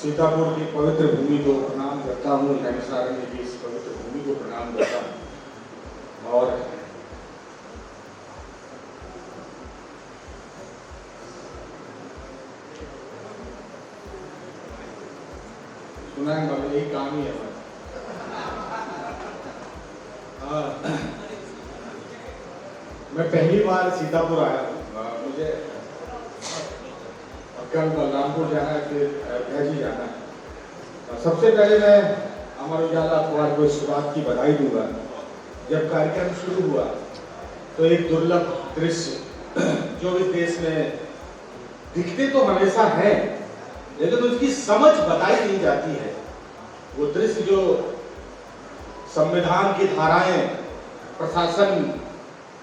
सीतापुर की पवित्र भूमि को प्रणाम करता हूँ, नैमिषारण्य की इस पवित्र भूमि को प्रणाम करता हूँ। और सुना है बाबा, यही काम ही है हमारा। मैं पहली बार सीतापुर आया हूँ। मुझे कल बलरामपुर जाना है, फिर अयोध्या जी जाना है। सबसे पहले मैं अमर उजाला अखबार को इस बात की बधाई दूंगा, जब कार्यक्रम शुरू हुआ तो एक दुर्लभ दृश्य जो इस देश में दिखते तो हमेशा है, लेकिन उसकी समझ बताई नहीं जाती है। वो दृश्य जो संविधान की धाराएं प्रशासन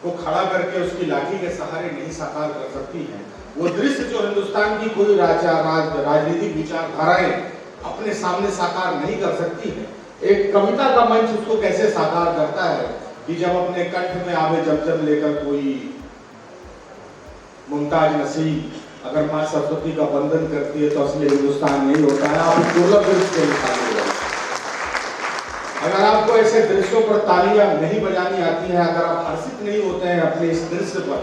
को खड़ा करके उसकी लाठी के सहारे नहीं साकार कर सकती हैं, वो दृश्य जो हिंदुस्तान की कोई राजनीतिक विचारधाराएं अपने सामने साकार नहीं कर सकती है, एक कविता का मंच उसको कैसे साकार करता है कि जब अपने कंठ में आवे जमजम लेकर कोई मुमताज नसीब अगर माँ सरस्वती का वंदन करती है तो असली हिंदुस्तान नहीं होता है। आप इस दुर्लभ दृश्य को निकालिएगा। अगर आपको ऐसे दृश्यों पर तालियां नहीं बजानी आती हैं, अगर आप हर्षित नहीं होते हैं अपने इस दृश्य पर,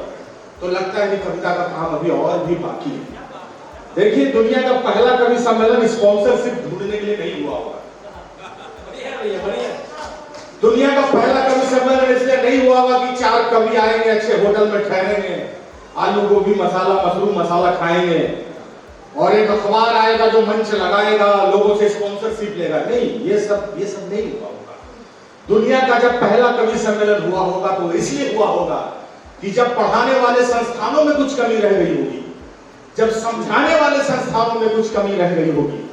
तो लगता है कि कविता का काम अभी और भी बाकी है। देखिए, दुनिया का पहला कवि सम्मेलन स्पॉन्सरशिप ढूंढने के लिए नहीं हुआ होगा। दुनिया का पहला कवि सम्मेलन इसलिए नहीं हुआ होगा कि 4 कवि आएंगे, अच्छे होटल में ठहरेंगे, आलू गोभी मसाला मशरूम मसाला खाएंगे और एक अखबार आएगा जो मंच लगाएगा, लोगों से स्पॉन्सरशिप लेगा। नहीं, ये सब नहीं हुआ होगा। दुनिया का जब पहला कवि सम्मेलन हुआ होगा तो इसलिए हुआ होगा कि जब पढ़ाने वाले संस्थानों में कुछ कमी रह गई होगी, जब समझाने वाले संस्थानों में कुछ कमी रह गई होगी,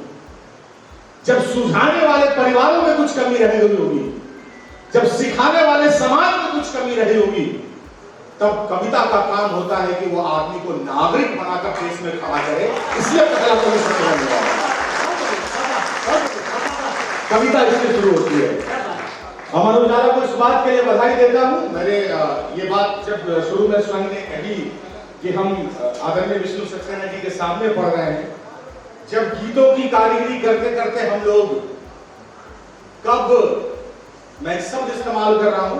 जब सुझाने वाले परिवारों में कुछ कमी रह गई होगी, जब सिखाने वाले समाज में कुछ कमी रही होगी, तब कविता का काम होता है कि वो आदमी को नागरिक बनाकर देश में खड़ा करे। इसलिए पहला कवि सम्मेलन हुआ। कविता इससे शुरू होती है। अमर उजाला को इस बात के लिए बधाई देता हूँ। मेरे ये बात जब शुरू में स्वयं ने कही कि हम आदरणीय विष्णु सक्सेना जी के सामने पढ़ रहे हैं, जब गीतों की कारीगरी करते करते हम लोग कब, मैं शब्द इस्तेमाल कर रहा हूं,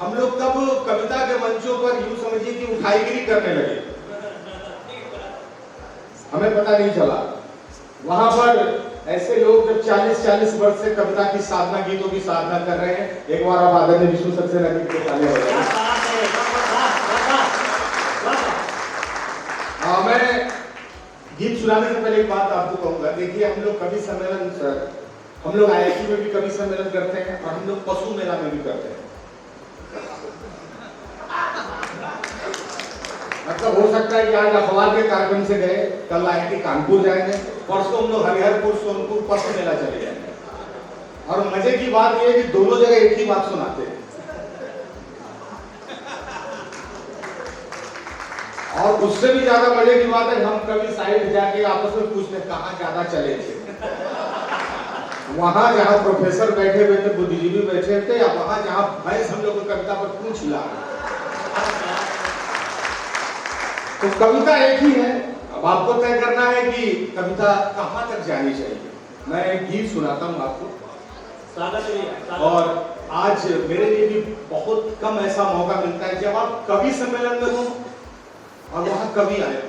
हम लोग कब कविता के मंचों पर यूं समझिए कि उठाईगिरी करने लगे, हमें पता नहीं चला। वहां पर ऐसे लोग जब 40-40 वर्ष से कविता की साधना, गीतों की साधना कर रहे हैं, एक बार आप आदरणीय विष्णु सक्सेना जी के तालियां बजाएं। मैं गीत सुनाने से पहले एक बात आपको कहूंगा। देखिए, हम लोग कवि सम्मेलन, हम लोग IIT में भी कवि सम्मेलन करते हैं और हम लोग पशु मेला में भी करते हैं। मतलब हो सकता है कि आज अखबार के कार्यक्रम से गए, कल IIT कानपुर जाएंगे, परसों हम लोग हरिहरपुर सोनपुर पशु मेला चले जाएंगे। और मजे की बात यह है कि दोनों जगह एक ही बात सुनाते हैं। और उससे भी ज्यादा मजे की बात है, हम कभी साइड जाके आपस में पूछते हैं कहाँ ज्यादा चले थे। वहां जहां प्रोफेसर बैठे हुए थे, बुद्धिजीवी बैठे थे, या वहां जहां भैंस हम लोग कविता पर पूछ ला। तो कविता एक ही है। अब आपको तय करना है कि कविता कहां तक जानी चाहिए। मैं एक गीत सुनाता हूं आपको। और आज मेरे लिए भी बहुत कम ऐसा मौका मिलता है जब आप कवि सम्मेलन में हो और वहां कवि आए हो,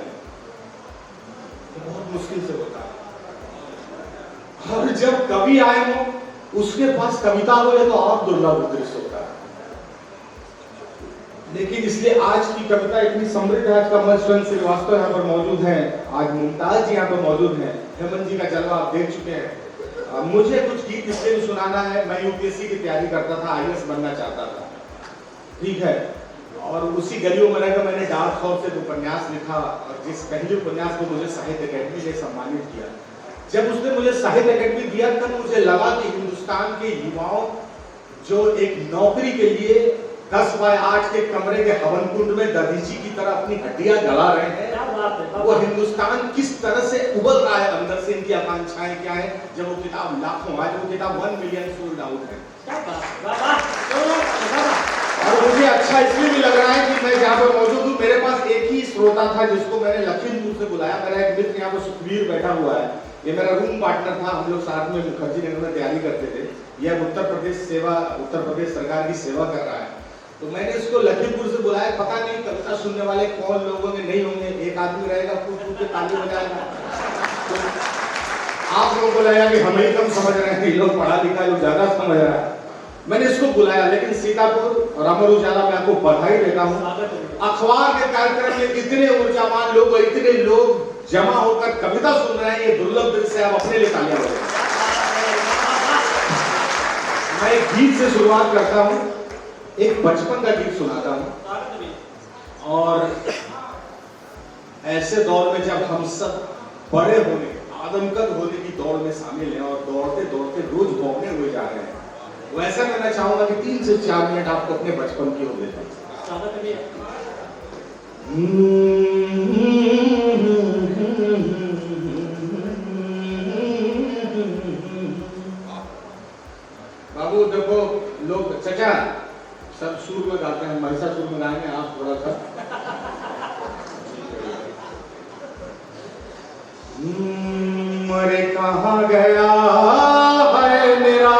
तो बहुत मुश्किल से होता है। और जब कवि आए हो उसके पास कविता हो तो और दुर्लभ दृश्य होता है। लेकिन इसलिए आज की कविता इतनी समृद्ध है। आज का मंच स्वयं श्रीवास्तव यहाँ पर मौजूद है, आज मुमताज जी यहाँ पर मौजूद हैं, हेमंत जी का जलवा आप देख चुके हैं। मुझे कुछ गीत इसलिए भी सुनाना है, मैं UPSC की तैयारी करता था, IAS बनना चाहता था, ठीक है। और उसी गलियों में रहकर मैंने डार्क हॉर्स से उपन्यास लिखा, और जिस पहले उपन्यास को मुझे साहित्य अकेडमी ने सम्मानित किया, जब उसने मुझे साहित्य अकेडमी दिया तब मुझे लगा कि हिंदुस्तान के युवाओं जो एक नौकरी के लिए 10 बाय 8 के कमरे के हवन कुंड में दधीची की तरह अपनी हड्डियां गला रहे हैं, वो हिंदुस्तान किस तरह से उबल रहा है अंदर से, इनकी आकांक्षाएं क्या है। जब वो किताब लाखों, आज वो किताब 1 मिलियन सोल्ड आउट है। और मुझे अच्छा इसलिए भी लग रहा है कि मैं जहाँ पर मौजूद हूँ, मेरे पास एक ही श्रोता था जिसको मैंने लखीमपुर से बुलाया। मेरा एक मित्र यहाँ पर सुखबीर बैठा हुआ है, ये मेरा रूम पार्टनर था, हम लोग साथ में मुखर्जी नगर में तैयारी करते थे। यह उत्तर प्रदेश सरकार की सेवा कर रहा है। तो मैंने इसको लखीमपुर से बुलाया, पता नहीं कविता सुनने वाले कौन लोग होंगे, नहीं होंगे, एक आदमी रहेगा फूट फूट के ताली बजाएगा। तो आप लोगों को लगेगा कि हम ही कम समझ रहे हैं, ये लोग पढ़ा लिखा लोग ज्यादा समझ रहा है। मैंने इसको बुलाया, लेकिन सीतापुर और अमर उजाला में आपको बधाई देता हूँ, अखबार के कार्यक्रम में इतने ऊर्जावान लोग, इतने लोग जमा होकर कविता सुन रहे हैं, ये दुर्लभ दिन से आप अपने लिए तालियां बजाएं। मैं एक गीत से शुरुआत करता हूँ, एक बचपन का गीत सुनाता हूँ। और ऐसे दौर में जब हम सब बड़े होने, आदमकद होने की दौड़ में शामिल हैं और दौड़ते दौड़ते रोज भौंकने हुए जा रहे हैं, वैसा मैं चाहूंगा कि 3 से 4 मिनट आपको अपने बचपन की ओर ले जाएं। बाबू देखो, लोग चचा सब सुर में गाते हैं, महिषा सुर में गाएंगे, आप थोड़ा सा। अरे कहाँ गया है मेरा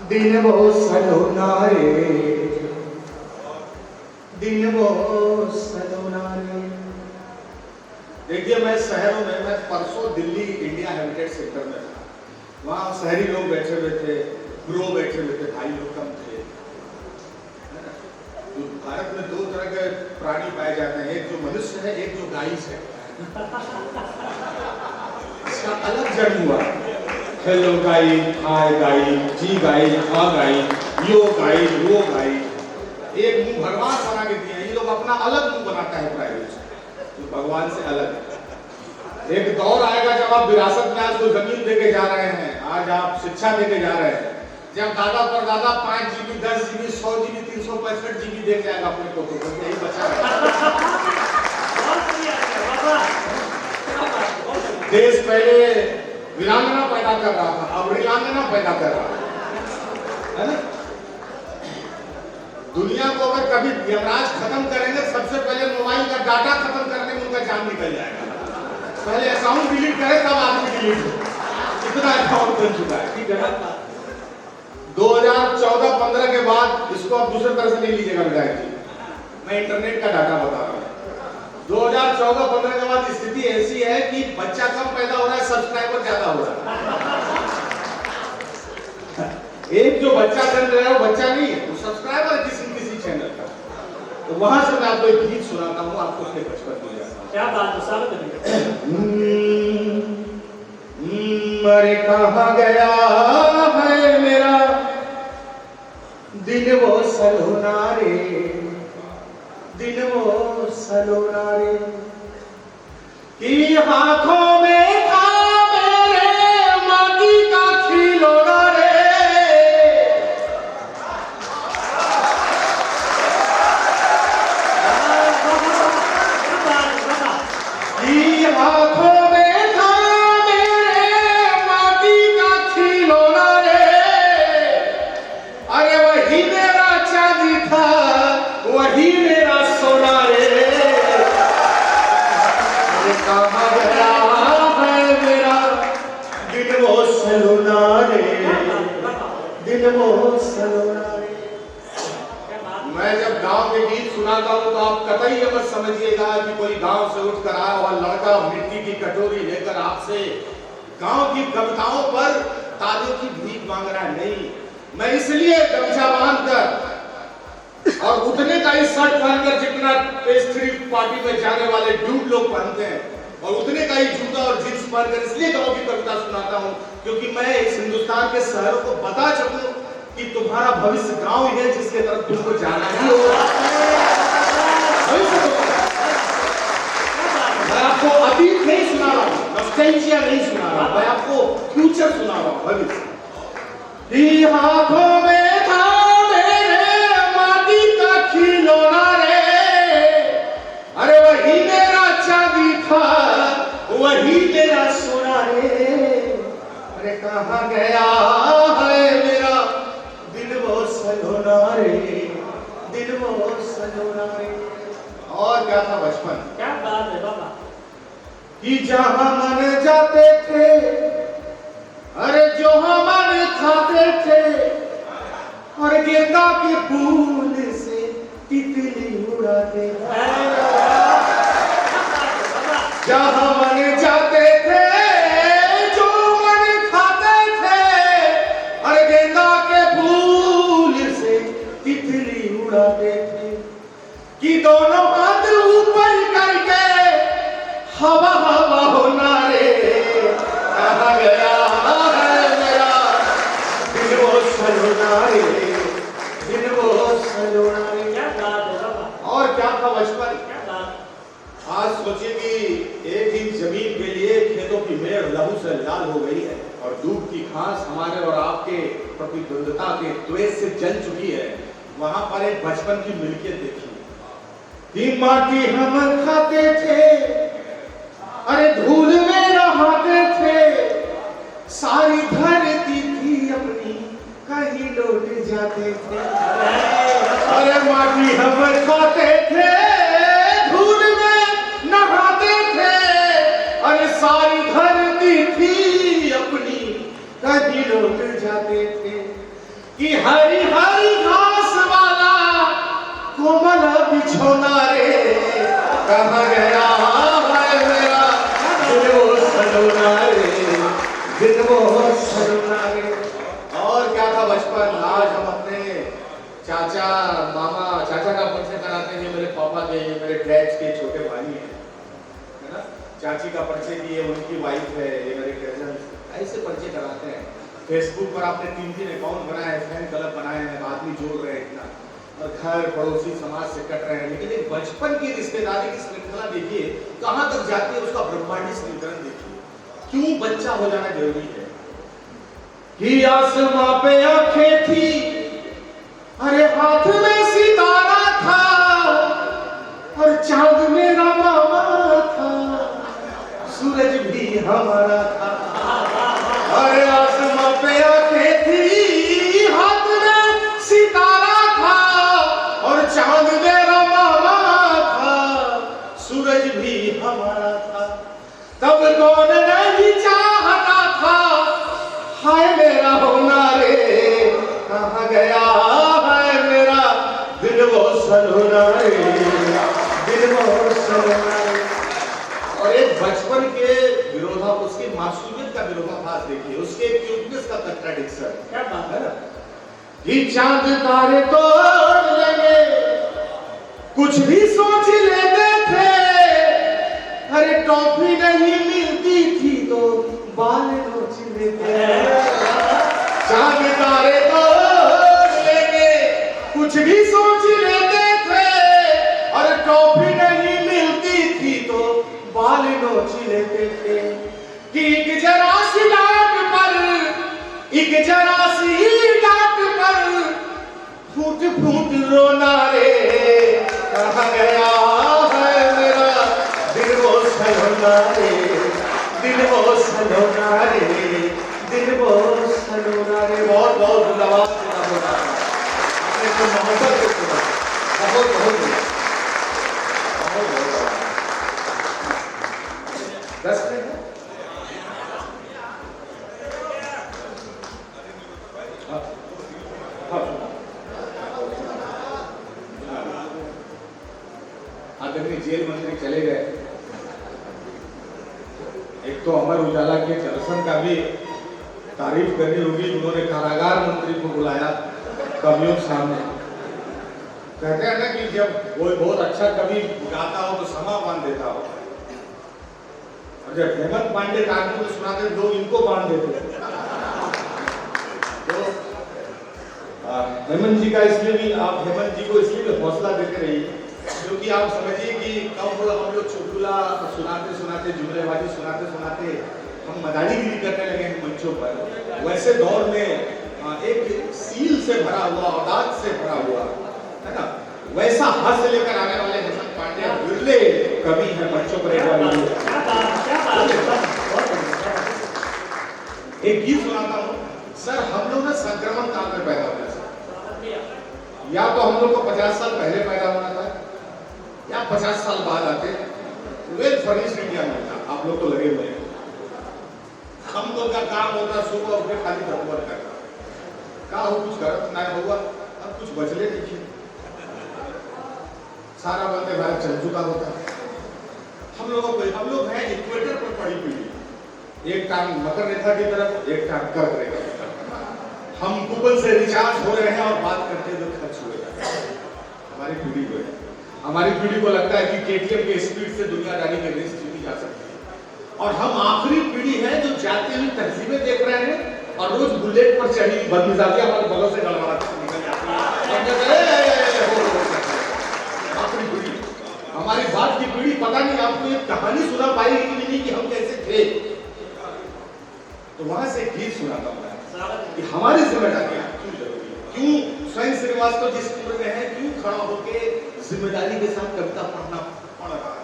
दिन वो सलोना रे, दिन वो सलोना रे। देखिए, मैं शहरों में, मैं परसों दिल्ली इंडिया हेरिटेज सेंटर में था, वहाँ शहरी लोग बैठे हुए थे, ग्रो बैठे हुए थे, भाई लोग कम थे। भारत में 2 तरह के प्राणी पाए जाते हैं, एक जो मनुष्य है, एक जो गाय है। इसका अलग जन्म हुआ, हेलो गाई, हाय गाई, जी गाई, हाँ गाई, यो गाई, वो गाई। एक मुंह भगवान बना के दिया, ये लोग अपना अलग मुंह बनाता है प्राइवेट, जो भगवान से अलग है। एक दौर आएगा जब आप विरासत में आज को जमीन देके जा रहे हैं, आज आप शिक्षा देके जा रहे हैं, जब दादा पर दादा 5 GB, 10 GB, 100 GB, 365 GB दे जाएगा अपने को, तो यही बचा है। देश पहले वीरांगना पैदा कर रहा था, अब वीरांगना पैदा कर रहा है ना। दुनिया को अगर कभी यमराज खत्म करेंगे, सबसे पहले मोबाइल का डाटा खत्म करने में उनका जान निकल जाएगा। पहले अकाउंट डिलीट करे तब आदमी डिलीट हो, इतना अकाउंट बन चुका है, ठीक है ना। 2014-15 के बाद इसको आप दूसरे तरह से नहीं लीजिएगा विधायक जी, मैं इंटरनेट का डाटा बता रहा हूँ। 2014-15 के बाद स्थिति ऐसी है कि बच्चा कम पैदा हो रहा है, सब्सक्राइबर ज्यादा हो रहा है। एक जो बच्चा जन्म रहा है वो बच्चा नहीं है, वो सब्सक्राइबर है किसी चैनल का। तो वहां से मैं आपको एक गीत सुनाता हूँ, आपको अपने बचपन में जाता हूँ। क्या बात है, स्वागत है। अरे कहाँ गया है मेरा दिन वो सलोना रे, दिन वो सलोना रे, कि हाथों में था मेरे माटी का खिलौना रे, कि हाथों में था मेरे माटी का खिलौना रे, अरे वही मेरा चांदी था, वही मेरा सोना रे। अरे कहाँ गया है मेरा दिन वो सलोना रे, दिन वो सलोना रे। मैं जब गांव के गीत सुनाता हूँ तो आप कतई ये मत समझिएगा कि कोई गांव से उठकर आया हुआ लड़का मिट्टी की कटोरी लेकर आपसे गांव की कविताओं पर तालियों की भीख मांग रहा है, नहीं। मैं इसलिए गमछा बांधकर और उतने का ही शर्ट पहनकर जितना पेस्ट्री पार्टी में जाने वाले ड्यूड लोग पहनते हैं, और उतने का ही जूता और जींस पहनकर इसलिए गांव की कविता सुनाता हूँ, क्योंकि मैं इस हिंदुस्तान के शहरों को बता सकूं कि तुम्हारा भविष्य गांव ही है जिसके तरफ तुमको जाना ही होगा। मैं आपको अतीत नहीं सुना रहा हूँ, नॉस्टैल्जिया नहीं सुना रहा हूँ, मैं आपको फ्यूचर सुना रहा हूँ, भविष्य। हाथों में था मेरे माटी का खिलौना रे, अरे वही मेरा चांदी था, वही मेरा सोना रे। अरे कहाँ गया है मेरा दिन वो सलोना रे, दिन वो सलोना रे। और क्या था बचपन, क्या बात है बाबा। कि जहां मन जाते थे, अरे जो हम मन खाते थे, और गेंदा के फूल से तितली उड़ाते थे। जहां मन जाते थे, जो मन खाते थे, और गेंदा के फूल से तितली उड़ाते थे। कि दोनों हाथ ऊपर करके हवा हवा होना रे, कहाँ गया है मेरा दिल वो सलोना रे, दिल वो सलोना रे। क्या बात है बाबा, और क्या था बचपन। क्या बात। आज सोचिए कि एक इंच जमीन के लिए खेतों की मेड़ लहू से लाल हो गई है, और दूध की घास हमारे और आपके प्रतिद्वंदता के द्वेष से जल चुकी है। वहां पर एक बचपन की मिल्कियत देखी कि माटी हम खाते थे, अरे धूल में नहाते थे, सारी धरती थी अपनी कहीं लौट जाते थे। अरे माटी हम खाते थे, धूल में नहाते थे, अरे सारी धरती थी अपनी कहीं लौट जाते थे। कि हरी हरी घास वाला कोमल बिछोना रे, कहाँ गया है मेरा दिल वो सलोना रे, दिल वो सलोना रे। और क्या था बचपन। आज हम अपने चाचा मामा, चाचा का परिचय कराते हैं, मेरे पापा के, ये मेरे डैड के छोटे भाई हैं, है ना। चाची का परिचय दिए, उनकी वाइफ है, ये मेरे कजन, ऐसे परिचय कराते हैं। फेसबुक पर आपने 3 अकाउंट बनाए हैं, फैन क्लब बनाए हैं, आदमी जोड़ रहे हैं इतना, और घर पड़ोसी समाज से कट रहे हैं। लेकिन एक बचपन की रिश्तेदारी की श्रृंखला देखिए कहां तक जाती है, उसका ब्रह्मांडी समीकरण देखिए। क्यों बच्चा हो जाना जरूरी है। कि आसमां पे आंखें थी, अरे हाथ में सितारा था, और चांद मेरा मामा था, सूरज भी हमारा था। अरे आसमां पे आंखें थी, हाथ में सितारा था, और चांद मेरा मामा था, सूरज भी हमारा था। तब कौन नहीं चाहता था हाय मेरा होना रे, कहाँ गया है मेरा दिल वो सलोना रे, दिल वो सलोना रे। और एक बचपन के विरोधा, उसकी मासूमियत का विरोधाभास देखिए, उसके क्यूटनेस का कंट्राडिक्शन। क्या बात है। कि चांद तारे तोड़ लेंगे, कुछ भी सोच लेते थे, अरे टॉफी नहीं मिलती थी तो बाल नोच लेते। चांद तारे तोड़ लेंगे, कुछ भी सोच लेते थे, अरे टॉफी नहीं मिलती थी तो बाल नोच लेते थे। कि एक जरा सी डांट पर, एक जरा सी डांट पर फूट फूट रोना रे, कहाँ गया है मेरा दिल वो सलोना रे, दिल वो सलोना रे, दिल वो सलोना रे। बहुत बहुत धन्यवाद आपने तो मोहब्बत से सुना, बहुत बहुत बहुत 10 मिनट है। आदरणीय जेल मंत्री चले गए। एक तो अमर उजाला के दर्शन का भी तारीफ करनी होगी, उन्होंने कारागार मंत्री को बुलाया कवियों के सामने। कहते हैं ना कि जब कोई बहुत अच्छा कवि गाता हो तो समा बांध देता हो, और जब हेमंत पांडे कानून को सुनाते लोग इनको बांध देते। तो हेमंत जी का इसलिए भी, आप हेमंत जी को इसलिए भी हौसला देते रहिए, क्योंकि आप समझिए कि कब हम लोग चुटकुला सुनाते सुनाते, जुमलेबाजी सुनाते सुनाते हम मदारीगिरी करने लगे हैं मंचों पर, वैसे दौर में एक सील से भरा हुआ, औदात से भरा हुआ, है ना, वैसा हंस लेकर आने वाले हेमंत पांडे बिरले कवि हैं मंचों पर। एक गीत सुनाता हूँ सर। हम लोग ना संक्रमण काल में पैदा हुए सर, या तो हम लोग को 50 साल पहले पैदा होना था, या 50 साल बाद आते। वेल फर्निश्ड इंडिया में था। आप लोग तो लगे हुए हैं। हम लोग का काम होता सुबह उठ के खाली धतवर करना, का हो कुछ करत ना हुआ, अब कुछ बचले नहीं, सारा वंदे भारत चल चुका होता। हम लोग हैं इक्वेटर पर पड़ी पीढ़ी, एक टांग मकर रेखा की तरफ, एक टांग कर्क रेखा की तरफ। हम गूगल से रिचार्ज हो रहे हैं और बात करते हुए खर्च हुए जा रहे हैं। हमारी पीढ़ी को है, हमारी पीढ़ी को लगता है कि केटीएम के स्पीड से दुनियादारी में रेस जीती जा सकती है, और हम आखिरी पीढ़ी है जो जाती हुई तहजीबें देख रहे हैं और रोज बुलेट पर चढ़ी बदमिजाजी हमारे बगल से गड़बड़ाते निकल जाती है। आखिरी पीढ़ी, हमारी बात की पीढ़ी पता नहीं आपको ये कहानी सुना पाएगी कि नहीं कि हम कैसे थे। तो वहां से एक गीत सुनाता हूं कि हमारी जिम्मेदारियां क्यों जरूरी है, क्यों स्वयं श्रीवास्तव जिस उम्र में है क्यों खड़ा होकर जिम्मेदारी के साथ कविता पढ़ना पड़ रहा है।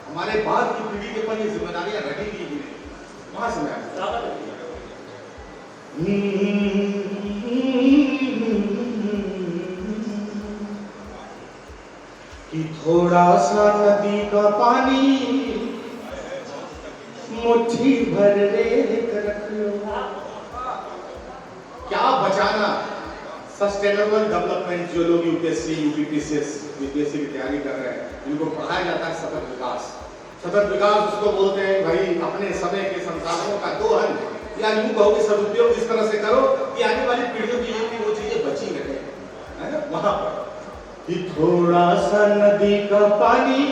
हमारे बाद की पीढ़ी के पर ये जिम्मेदारियां रहेंगी ही नहीं। वहां से मैं कि थोड़ा सा नदी का पानी मुट्ठी भर रेत रख लो। क्या बचाना, सस्टेनेबल डेवलपमेंट, जो लोग यूपीएससी यूपीएससी की तैयारी कर रहे हैं, इनको पढ़ाया जाता है सतत विकास। सतत विकास उसको बोलते हैं भाई अपने समय के संसाधनों का दोहन, या यूं कहो कि सदुपयोग इस तरह से करो कि आने वाली पीढ़ियों के लिए भी वो चीजें बची रहे, है ना। वहां पर कि थोड़ा सा नदी का पानी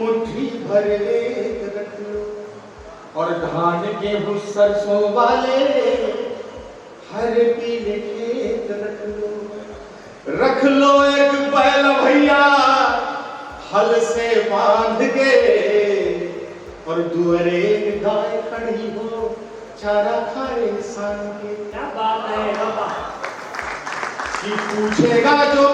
मुट्ठी भर रेत रख लो, और धान गेहूं सरसों वाले हर पीले खेत रख लो एक बैल भैया हल से बांध के, और दुअरे एक गाय खड़ी हो चारा खाए सान के। क्या बात है बाबा, कि पूछेगा जो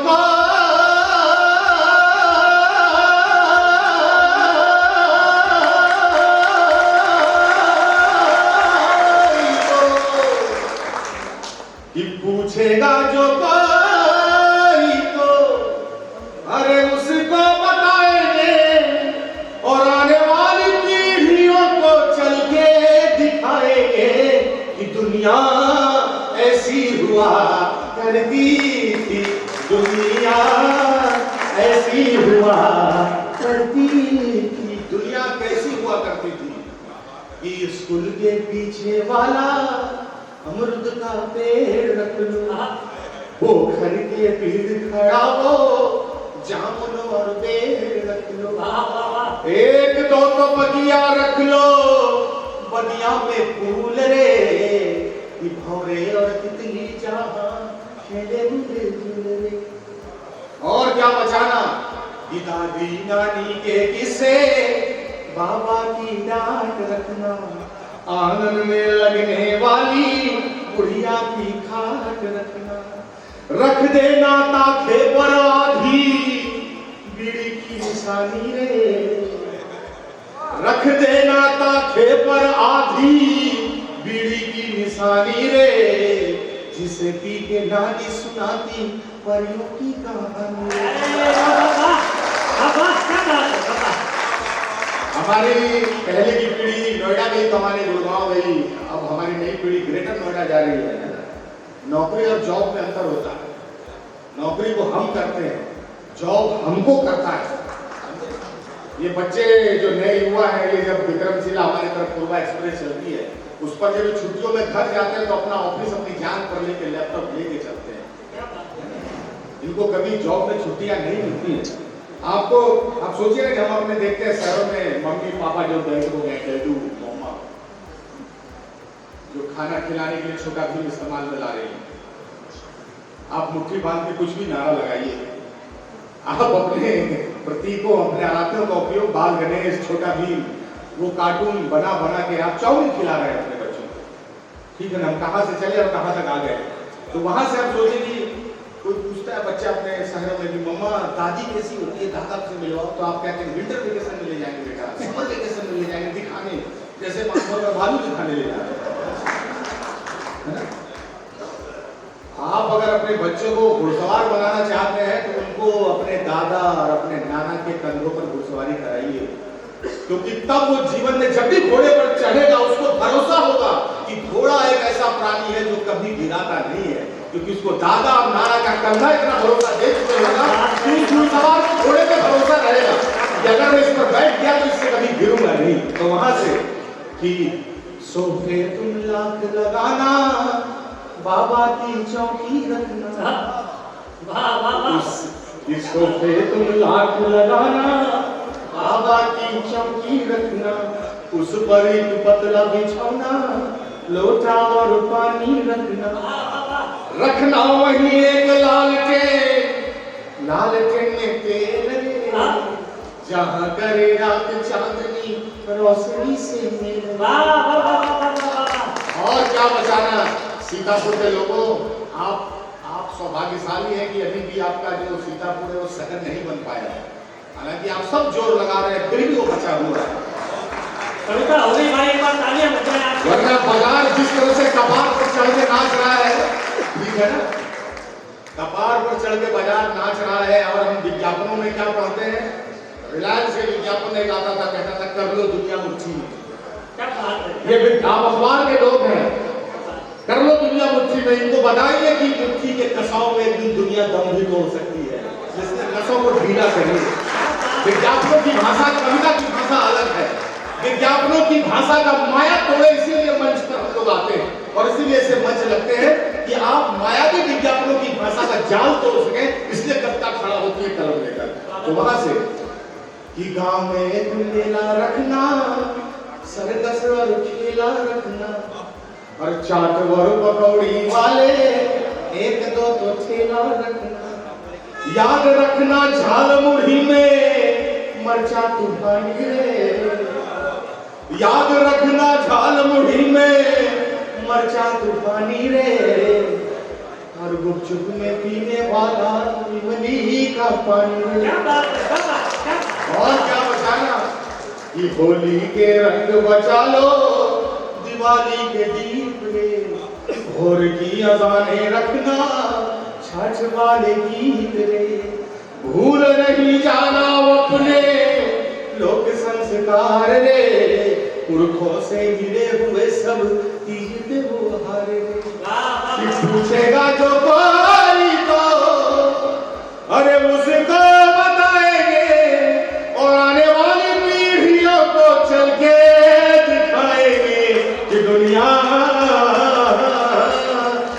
पूछेगा जो कोई तो अरे उसको बताएंगे, और आने वाली पीढ़ियों को चल के दिखाएंगे कि दुनिया ऐसी हुआ करती थी, दुनिया ऐसी हुआ करती थी। दुनिया कैसी हुआ करती थी कि स्कूल के पीछे वाला अमरुद का पेड़ रख लो, पोखर के पीड़ खड़ा हो जामुन और बेर रख लो, एक दो तो बगिया रख लो, बगिया में फूल रे भौरे और तितली जहां खेले झूले रे। और क्या बचाना, कि दादी नानी के किस्से बाबा की डांट रखना, आंगन में लगने वाली बुढ़िया की खाट रखना, रख देना ताखे पर आधी बीड़ी की निशानी रे, रख देना ताखे पर आधी बीड़ी की निशानी रे, जिसे पी के नानी सुनाती परियों की कहानी। हमारी पहले की पीढ़ी नोएडा गई तो हमारे गुड़गांव गई, अब हमारी नई पीढ़ी ग्रेटर नोएडा जा रही है। नौकरी और जॉब में अंतर होता है, नौकरी को हम करते हैं, जॉब हमको करता है। ये बच्चे जो नए युवा हैं, ये जब विक्रमशिला हमारे तरफ पूर्वा एक्सप्रेस चलती है, उस पर जब छुट्टियों में घर जाते हैं तो अपना ऑफिस अपनी जान पर लेके लैपटॉप लेके चलते हैं। इनको कभी जॉब में छुट्टियां नहीं मिलती है। आपको आप सोचिए ना कि हम अपने देखते हैं शहरों में मम्मी पापा जो बैठ हो गए, डैडू मम्मा जो खाना खिलाने के लिए छोटा भीम इस्तेमाल में ला रही है। आप मुट्ठी बांध के कुछ भी नारा लगाइए, आप अपने प्रतीकों अपने आराधनों का उपयोग बाल गणेश छोटा भीम वो कार्टून बना बना के आप चाउमीन खिला रहे हैं अपने बच्चों को, ठीक है ना। हम कहाँ से चले और कहाँ तक आ गए। तो वहां से आप सोचिए कि कोई पूछता है बच्चा अपने शहरों में भी मम्मा दादी कैसी होती है, दादा से मिलवाओ, तो आप कहते हैं विंटर वेकेशन में ले जाएंगे बेटा, समर वेकेशन में ले जाएंगे दिखाने, जैसे मानव का भालू दिखाने ले जा रहे हैं। आप अगर अपने बच्चों को घुड़सवार बनाना चाहते हैं तो उनको अपने दादा और अपने नाना के कंधों पर घुड़सवारी कराइए, क्योंकि तब वो जीवन में जब भी घोड़े पर चढ़ेगा उसको भरोसा होगा कि घोड़ा एक ऐसा प्राणी है जो कभी गिराता नहीं है, क्योंकि उसको दादा और नाना का कंधा इतना भरोसा दे चुके होगा कि उस सवार को घोड़े पे भरोसा रहेगा कि अगर मैं इस पर बैठ गया तो इससे कभी गिरूंगा नहीं। तो वहां से कि सोफे तुम लाख लगाना, बाबा की चौकी रखना, इस सोफे तुम लाख लगाना, बाबा की चौकी रखना, उस पर एक पतला बिछौना, लोटा और पानी रखना, रखना वही एक लालटेन में तेल रे, जहाँ करे रात चांदनी रोशनी से मेरे। और क्या बचाना सीतापुर के लोगों, आप सौभाग्यशाली हैं कि अभी भी आपका जो सीतापुर है वो शहर नहीं बन पाया है, हालांकि आप सब जोर लगा रहे हैं फिर भी वो बचा हुआ है। कविता हो गई भाई, एक बार तालियां बजाएं आप। वरना बाजार जिस तरह से कपार पर चढ़ के नाच रहा है, ठीक है ना, कपार पर चढ़ के बाजार नाच रहा है। और हम विज्ञापनों में क्या पढ़ते हैं, रिलायंस के विज्ञापन एक आता था, कहता था कर लो दुनिया मुट्ठी में। क्या बात है, ये आप अखबार के लोग हैं, कर लो दुनिया मुट्ठी में। इनको बताइए कि मुट्ठी के कसाव में एक दिन दुनिया दम भी तोड़ सकती है, जिसने नसों को ढीला करी। विज्ञापनों की भाषा कविता की भाषा अलग है, विज्ञापनों की भाषा का माया तोड़े इसीलिए मंच पर हम लोग आते हैं और इसीलिए ऐसे मंच लगते हैं कि आप मायावी विज्ञापनों की भाषा का जाल तोड़ सके, इसलिए कविता खड़ा होती है कलम लेकर। तो वहां से कि गांव में एक मेला रखना, सर्कस और खेला रखना, और चाट वर पकौड़ी वाले एक दो तो ठेला रखना, याद रखना झाल मुढ़ी में मरचा तूफानी रे, याद रखना झाल मुढ़ी में मरचा तूफानी रे, और गुपचुप में पीने वाला इमली का पानी रे। और क्या बचाना कि होली के रंग बचा लो, दिवाली के दीप रे, भोर की अजाने रखना, छठ वाले गीत रे, भूल नहीं जाना अपने लोक संस्कार रे, पुरखों से मिले हुए सब तीज त्योहार रे। पूछेगा जो कोई तो अरे उसको बताएंगे, और आने वाली पीढ़ियों को चल के दिखाएंगे कि दुनिया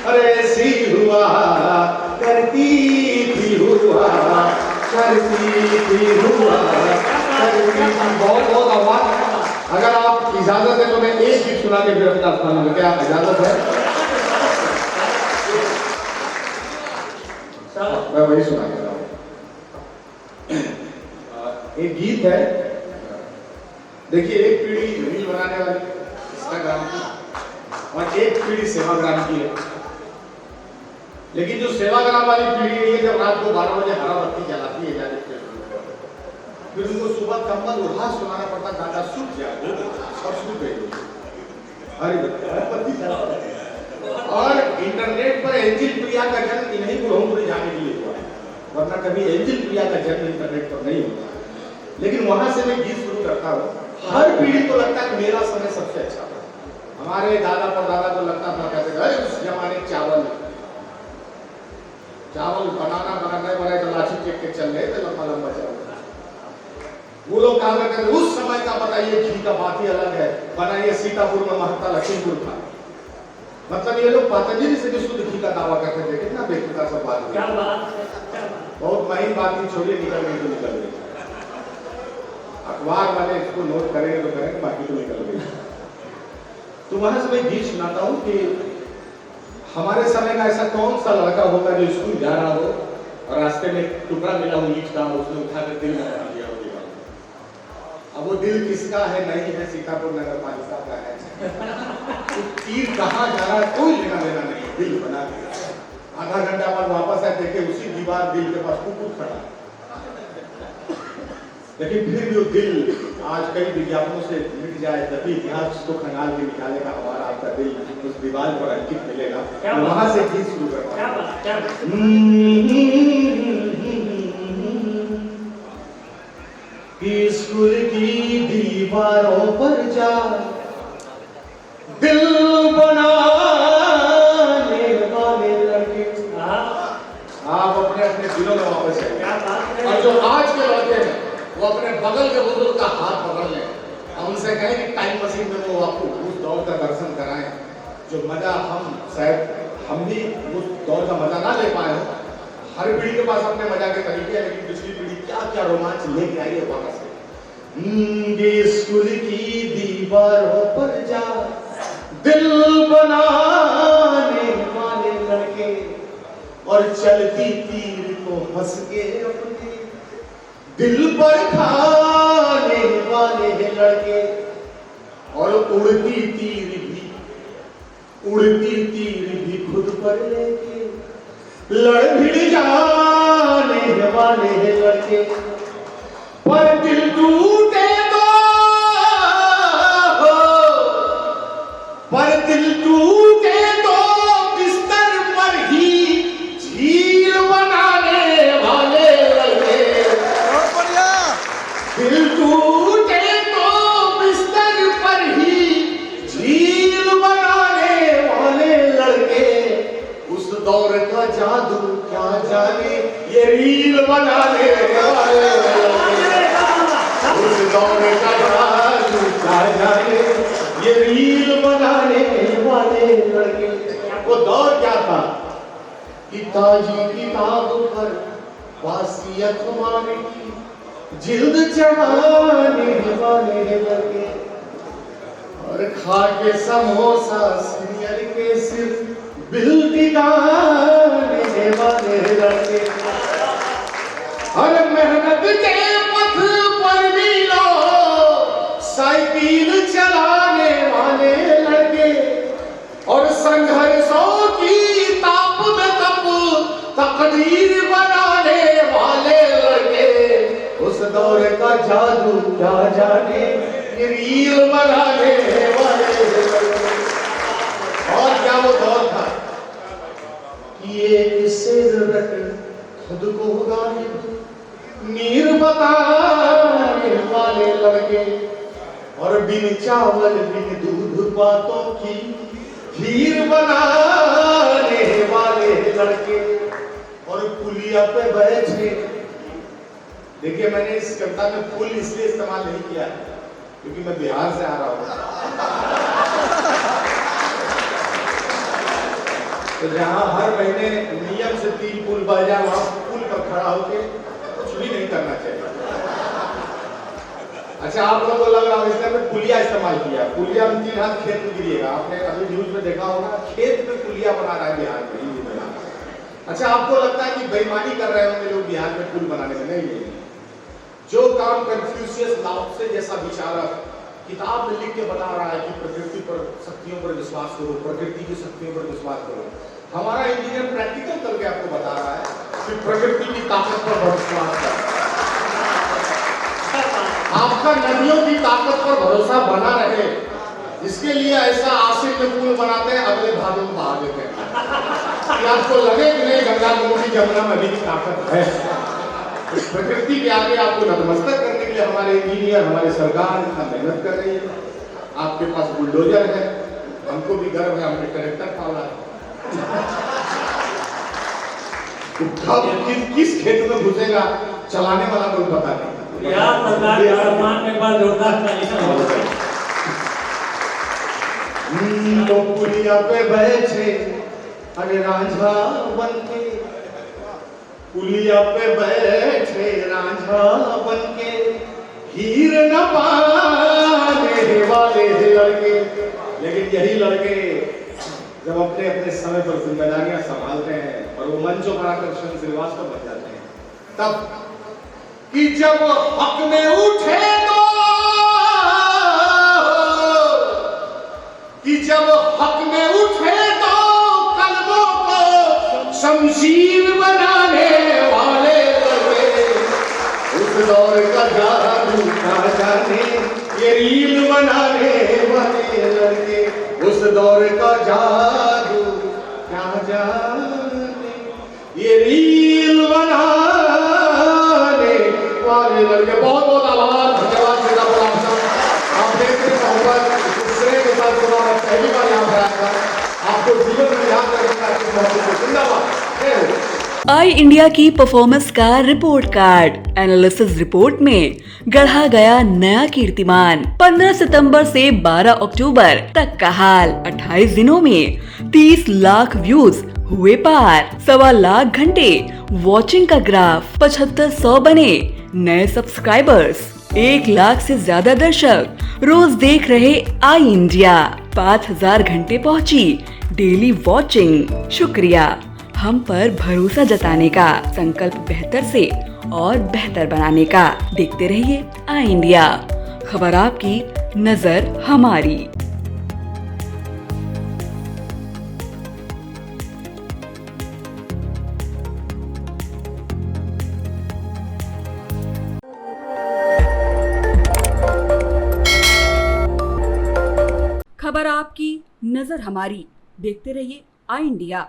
अरे ऐसी हुआ करती थी, हुआ करती थी, हुआ करती थी। बहुत बहुत आभार। अगर आप इजाजत है तो मैं एक गीत सुना के फिर अपना स्थान में, क्या इजाजत है? मैं वही सुना के रहा हूँ। एक गीत है, देखिए, एक पीढ़ी रील बनाने वाली इंस्टाग्राम की और एक पीढ़ी सेवाग्राम की है। लेकिन जो सेवाग्राम वाली पीढ़ी है, जब रात को 12 बजे हरा बत्ती जलाती है जाने के, फिर उनको सुबह कंबल उठा सुनाना पड़ता, गाना सूख जाए और सूख गई। और इंटरनेट पर एंजिल प्रिया का जन्म इन्हीं बुढ़ों को जाने के लिए हुआ है, वरना कभी एंजिल प्रिया का जन्म इंटरनेट पर नहीं होता। लेकिन वहां से मैं गीत शुरू करता हूँ। हर पीढ़ी को लगता है कि मेरा समय सबसे अच्छा था। हमारे दादा परदादा को लगता था, कहते थे उस जमाने चावल बनाना बनाए तो लाठी टेक के चल रहे थे, लंबा लंबा चावल। वो लोग कहा करते थे उस समय का, बताइए घी का बात ही अलग है, बनाइए सीतापुर में महत्ता लखीमपुर था। मतलब ये लोग पतंजलि से भी शुद्ध घी का दावा करते थे। कितना बेखुदा सब बात है, बहुत महीन बात ही, छोड़िए, निकल गई तो निकल गई। अखबार वाले इसको नोट करेंगे तो करेंगे, बाकी तो निकल गई। तो वहां से मैं गीत सुनाता हूँ कि हमारे समय का ऐसा कौन सा लड़का होगा जो स्कूल जा रहा हो और रास्ते में टुकड़ा मिला हो ईंट का, उसने उठाकर दिल लगा दिया हो। अब वो दिल किसका है नहीं है, सीतापुर नगर पालिका का है। तो तीर कहाँ जा रहा है कोई लेना देना नहीं, दिल बना दिया। आधा घंटा बाद वापस आए, देखे उसी दीवार दिल के पास कुकुर खड़ा। लेकिन फिर भी वो दिल आज कई विज्ञापनों से मिट जाए तभी इतिहास को खंगाल के निकालेगा, हमारा आपका दिल उस दीवार पर अंकित मिलेगा। तो वहां से गीत शुरू करता हूं कि स्कूल की दीवारों पर जा दिल बनाने वाले लड़के। हाँ, आप अपने अपने दिलों में वापस आइए। क्या बात है। और जो आज के लड़के हैं वो अपने बगल के बुजुर्ग का हाथ पकड़ लें और उनसे कहें कि टाइम मशीन में वो आपको उस दौर का दर्शन कराएं जो मजा हम भी उस दौर का मजा ना ले पाए हो। हर पीढ़ी के पास अपने मजा के तरीके हैं, लेकिन पिछली पीढ़ी क्या क्या रोमांच लेके आई है वहां से। ये स्कूल की दीवारों पर जा दिल बनाने वाले लड़के और चलती तीर को हंस के अपने दिल पर खाने वाले लड़के और उड़ती तीर भी खुद पर लेके लड़ भिड़ जाने वाले लड़के। पर दिल टूटे तो बिस्तर पर ही झील बनाने वाले लड़के। दिल टूटे तो बिस्तर पर ही झील बनाने वाले लड़के। उस दौर का जादू क्या जाने ये रील बनाने वाले लड़के। उस दौर का जादू क्या जाने ये रील बनाने वाले लड़के। वो दौर क्या था कि ताजी किताब पर वासियत माने की जिल्द चढ़ाने वाले लड़के और खा के समोसा सीनियर के सिर बिल टिकाने वाले लड़के। हर मेहनत के पथ पर मिलो साइकिल चलाने वाले लड़के और संघर्षों की ताप में तप तकदीर बनाने वाले लड़के। उस दौर का जादू क्या जाने ये रील बनाने वाले लड़के। और क्या वो दौर था कि एक सिर रट खुद को गालिब नीर बताने वाले लड़के और बिन चावल बिन दूध बातों की खीर बनाने वाले लड़के और पुलिया पे बैठे। देखिए मैंने इस कविता में पुल इसलिए इस्तेमाल नहीं किया क्योंकि मैं बिहार से आ रहा हूँ। तो जहाँ हर महीने नियम से 3 पुल बह जाए वहां पुल पर खड़ा होके कुछ भी नहीं करना चाहिए। अच्छा आप लोगों को लग रहा है इसलिए मैं पुलिया इस्तेमाल किया। पुलिया में 3 हाथ खेत में गिरिएगा। आपने अभी न्यूज में देखा होगा खेत में पुलिया बना रहा है बिहार में। अच्छा आपको लगता है कि बेईमानी कर रहे होंगे लोग बिहार में पुल बनाने में? नहीं। जो काम कन्फ्यूशियस लाओत्से जैसा विचारक किताब में लिख के बता रहा है कि प्रकृति पर शक्तियों पर विश्वास करो, प्रकृति की शक्तियों पर विश्वास करो, हमारा इंजीनियर प्रैक्टिकल करके आपको बता रहा है कि प्रकृति की ताकत पर विश्वास करो। आपका नदियों की ताकत पर भरोसा बना रहे, इसके लिए ऐसा आसिफ में पुल बनाते हैं, अगले भागों में बहा देते हैं कि आपको लगे कि नहीं गंगा गोमती जमुना में भी ताकत है। इस प्रकृति के आगे आपको नतमस्तक करने के लिए हमारे इंजीनियर, हमारी सरकार इतना मेहनत कर रही है। आपके पास बुलडोजर है, हमको भी गर्व है, हमने ट्रैक्टर पाला है। किस खेत में घुसेगा चलाने वाला कोई पता नहीं। यार सरकार के सम्मान में एक बार जोरदार तालियां हो। तो पुलिया पे बैठे अरे रांझा बनके, पुलिया पे बैठे रांझा बनके हीर न पाने वाले लड़के। लेकिन यही लड़के जब अपने अपने समय पर जिम्मेदारियां संभालते हैं और वो मंचों पर आकर कृष्ण श्रीवास्तव बन जाते हैं, तब कि जब हक में उठे तो कलमों को शमशीर बनाने वाले लड़के। उस दौर का जादू क्या जाने ये रील बनाने वाले लड़के। उस दौर का जादू क्या जाने ये रील बनाने वाले करके बहुत बहुत आभार, धन्यवाद मेरा बड़ा आप देखते हैं मोहब्बत दूसरे के साथ सुना। मैं पहली बार यहाँ पर आया था, आपको जीवन में याद रखना है मोहब्बत को। जिंदाबाद। जय हो। आई इंडिया की परफॉर्मेंस का रिपोर्ट कार्ड एनालिसिस रिपोर्ट में गढ़ा गया नया कीर्तिमान। 15 सितंबर से 12 अक्टूबर तक का हाल, 28 दिनों में 30 लाख व्यूज हुए पार, 1.25 लाख घंटे वॉचिंग का ग्राफ, 7500 बने नए सब्सक्राइबर्स, 1 लाख से ज्यादा दर्शक रोज देख रहे आई इंडिया, 5000 घंटे पहुंची डेली वॉचिंग। शुक्रिया हम पर भरोसा जताने का, संकल्प बेहतर से और बेहतर बनाने का। देखते रहिए आई इंडिया, खबर आपकी, नजर हमारी। खबर आपकी, नजर हमारी। देखते रहिए आई इंडिया।